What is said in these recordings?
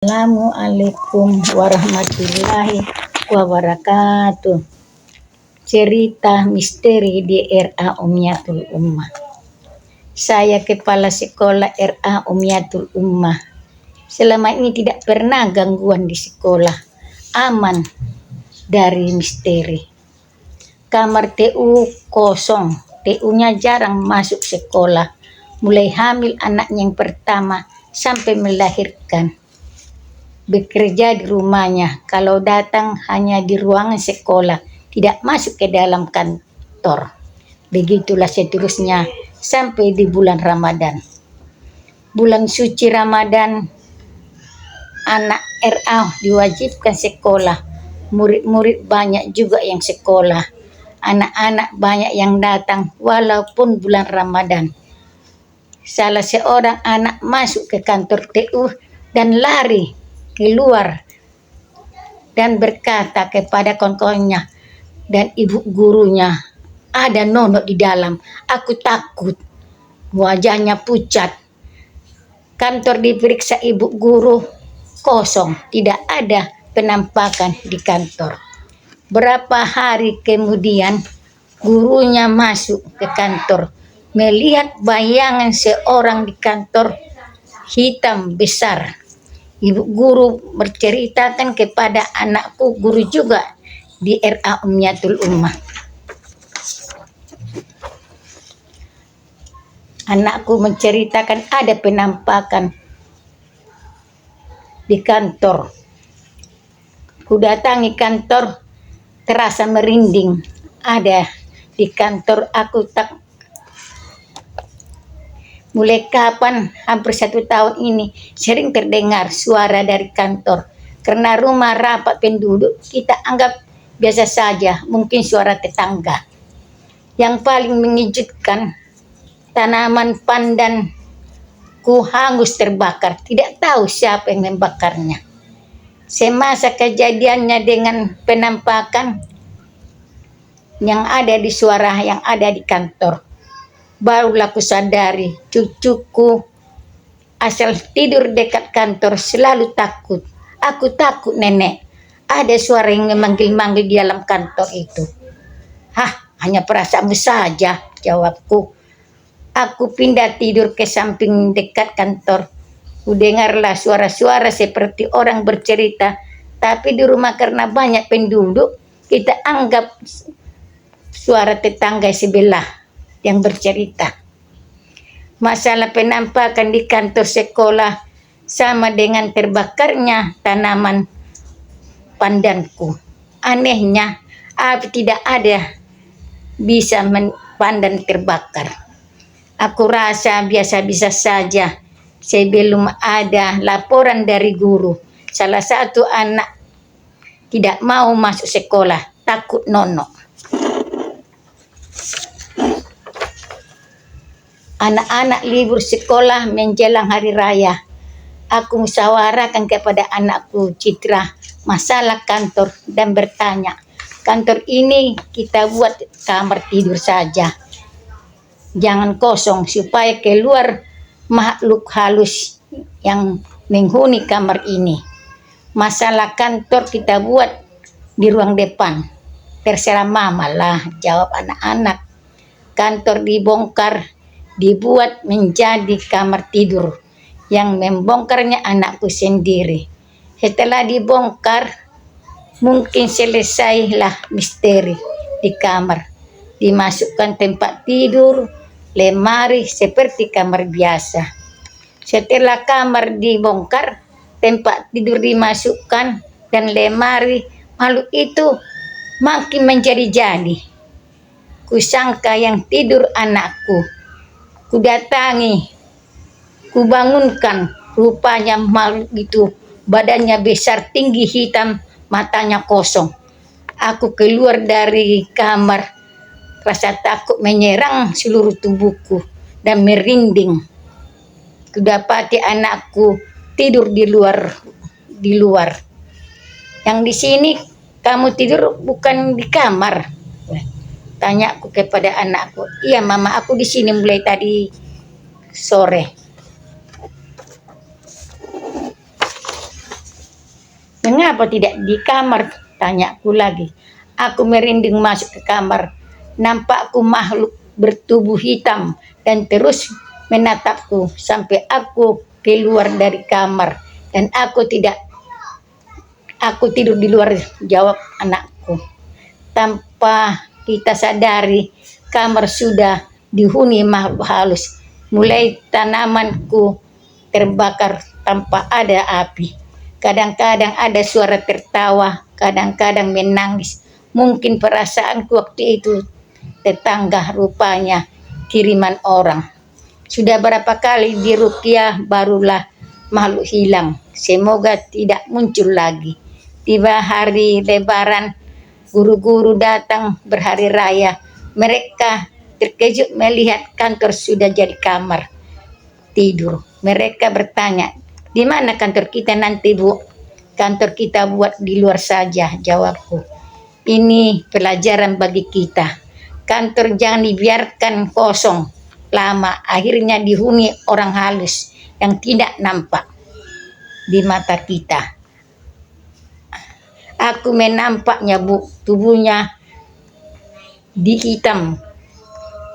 Assalamualaikum warahmatullahi wabarakatuh. Cerita misteri di RA Ummiyatul Ummah. Saya kepala sekolah RA Ummiyatul Ummah. Selama ini tidak pernah gangguan di sekolah. Aman dari misteri. Kamar TU kosong. TU-nya jarang masuk sekolah. Mulai hamil anaknya yang pertama sampai melahirkan. Bekerja di rumahnya, kalau datang hanya di ruangan sekolah, tidak masuk ke dalam kantor. Begitulah seterusnya sampai di bulan Ramadan. Bulan suci Ramadan, anak RA diwajibkan sekolah. Murid-murid banyak juga yang sekolah. Anak-anak banyak yang datang walaupun bulan Ramadan. Salah seorang anak masuk ke kantor TU dan lari keluar dan berkata kepada kawan-kawannya dan ibu gurunya, ada Nono di dalam, aku takut. Wajahnya pucat. Kantor diperiksa ibu guru, kosong, tidak ada penampakan di kantor. Berapa hari kemudian gurunya masuk ke kantor, melihat bayangan seorang di kantor hitam besar. Ibu guru menceritakan kepada anakku, guru juga di RA Ummiyatul Ummah. Anakku menceritakan ada penampakan di kantor. Ku datangi kantor, terasa merinding. Ada di kantor, aku tak. Mulai kapan hampir 1 tahun ini sering terdengar suara dari kantor. Karena rumah rapat penduduk, kita anggap biasa saja, mungkin suara tetangga. Yang paling mengejutkan, tanaman pandan ku hangus terbakar. Tidak tahu siapa yang membakarnya. Semasa kejadiannya dengan penampakan yang ada di suara yang ada di kantor, barulah ku sadari cucuku asal tidur dekat kantor selalu takut. Aku takut nenek. Ada suara yang memanggil-manggil di dalam kantor itu. Hanya perasaanmu saja, jawabku. Aku pindah tidur ke samping dekat kantor. Ku dengarlah suara-suara seperti orang bercerita. Tapi di rumah karena banyak penduduk, kita anggap suara tetangga sebelah yang bercerita. Masalah penampakan di kantor sekolah sama dengan terbakarnya tanaman pandanku. Anehnya, api tidak ada bisa pandan terbakar. Aku rasa biasa-biasa saja sebelum ada laporan dari guru. Salah satu anak tidak mau masuk sekolah, takut Nono. Anak-anak libur sekolah menjelang hari raya. Aku musyawarahkan kepada anakku Citra masalah kantor dan bertanya, kantor ini kita buat kamar tidur saja. Jangan kosong supaya keluar makhluk halus yang menghuni kamar ini. Masalah kantor kita buat di ruang depan. Terserah mama lah, jawab anak-anak. Kantor dibongkar, dibuat menjadi kamar tidur yang membongkarnya anakku sendiri. Setelah dibongkar, mungkin selesailah misteri di kamar. Dimasukkan tempat tidur, lemari seperti kamar biasa. Setelah kamar dibongkar, tempat tidur dimasukkan dan lemari, makhluk itu makin menjadi-jadi. Kusangka yang tidur anakku. Kudatangi, kubangunkan, rupanya makhluk itu badannya besar, tinggi, hitam, matanya kosong. Aku keluar dari kamar, rasa takut menyerang seluruh tubuhku dan merinding. Kudapati anakku tidur di luar. Yang di sini kamu tidur bukan di kamar? Tanyaku kepada anakku. Iya mama, aku di sini mulai tadi sore. Mengapa tidak di kamar? Tanyaku lagi. Aku merinding masuk ke kamar. Nampakku makhluk bertubuh hitam dan terus menatapku sampai aku keluar dari kamar. Dan aku tidur di luar, jawab anakku. Tanpa kita sadari, kamar sudah dihuni makhluk halus. Mulai tanamanku terbakar tanpa ada api. Kadang-kadang ada suara tertawa, kadang-kadang menangis. Mungkin perasaanku waktu itu tetangga, rupanya kiriman orang. Sudah berapa kali diruqyah barulah makhluk hilang. Semoga tidak muncul lagi. Tiba hari Lebaran, guru-guru datang berhari raya. Mereka terkejut melihat kantor sudah jadi kamar tidur. Mereka bertanya, di mana kantor kita nanti, Bu? Kantor kita buat di luar saja, jawabku. Ini pelajaran bagi kita. Kantor jangan dibiarkan kosong lama, akhirnya dihuni orang halus yang tidak nampak di mata kita. Aku menampaknya, Bu, tubuhnya dihitam.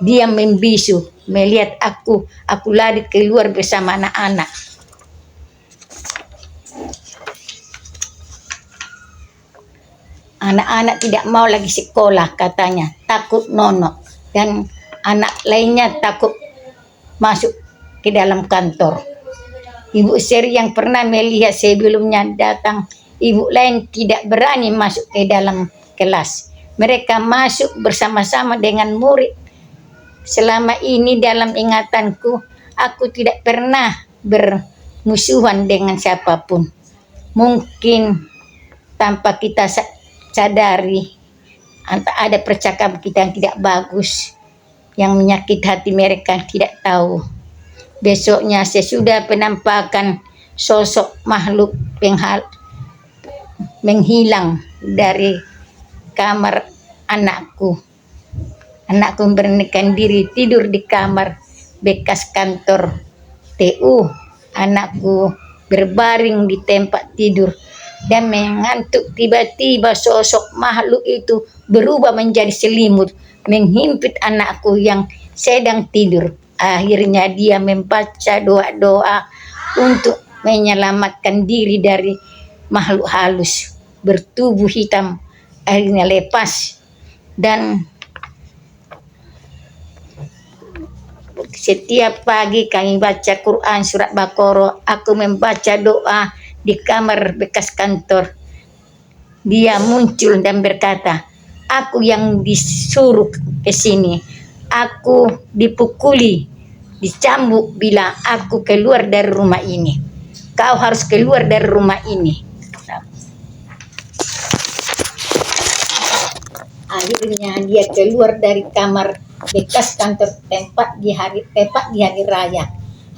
Dia membisu, melihat aku lari keluar bersama anak-anak. Anak-anak tidak mau lagi sekolah, katanya, takut nonok. Dan anak lainnya takut masuk ke dalam kantor. Ibu Seri yang pernah melihat sebelumnya datang, ibu lain tidak berani masuk ke dalam kelas. Mereka masuk bersama-sama dengan murid. Selama ini dalam ingatanku, aku tidak pernah bermusuhan dengan siapapun. Mungkin tanpa kita sadari, ada percakapan kita yang tidak bagus, yang menyakit hati mereka, tidak tahu. Besoknya sesudah penampakan sosok makhluk menghilang dari kamar anakku. Anakku memberanikan diri tidur di kamar bekas kantor TU. Anakku berbaring di tempat tidur dan mengantuk. Tiba-tiba sosok makhluk itu berubah menjadi selimut, menghimpit anakku yang sedang tidur. Akhirnya dia membaca doa-doa untuk menyelamatkan diri dari makhluk halus bertubuh hitam. Akhirnya lepas. Dan setiap pagi kami baca Quran surat Baqarah. Aku membaca doa di kamar bekas kantor. Dia muncul dan berkata, aku yang disuruh ke sini. Aku dipukuli, dicambuk bila aku keluar dari rumah ini. Kau harus keluar dari rumah ini. Akhirnya dia keluar dari kamar bekas kantor tepat di hari raya,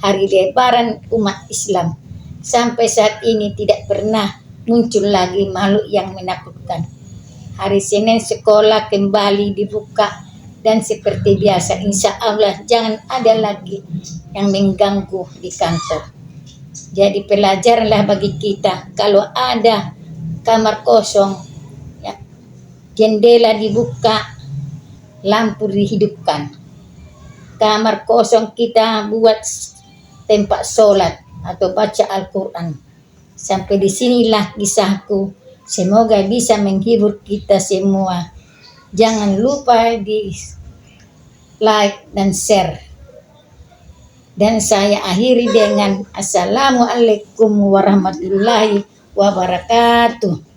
hari Lebaran umat Islam. Sampai saat ini tidak pernah muncul lagi makhluk yang menakutkan. Hari Senin sekolah kembali dibuka dan seperti biasa, insya Allah jangan ada lagi yang mengganggu di kantor. Jadi pelajaranlah bagi kita, kalau ada kamar kosong, ya, jendela dibuka, lampu dihidupkan. Kamar kosong kita buat tempat sholat atau baca Al-Quran. Sampai disinilah kisahku. Semoga bisa menghibur kita semua. Jangan lupa di like dan share. Dan saya akhiri dengan Assalamualaikum warahmatullahi wabarakatuh.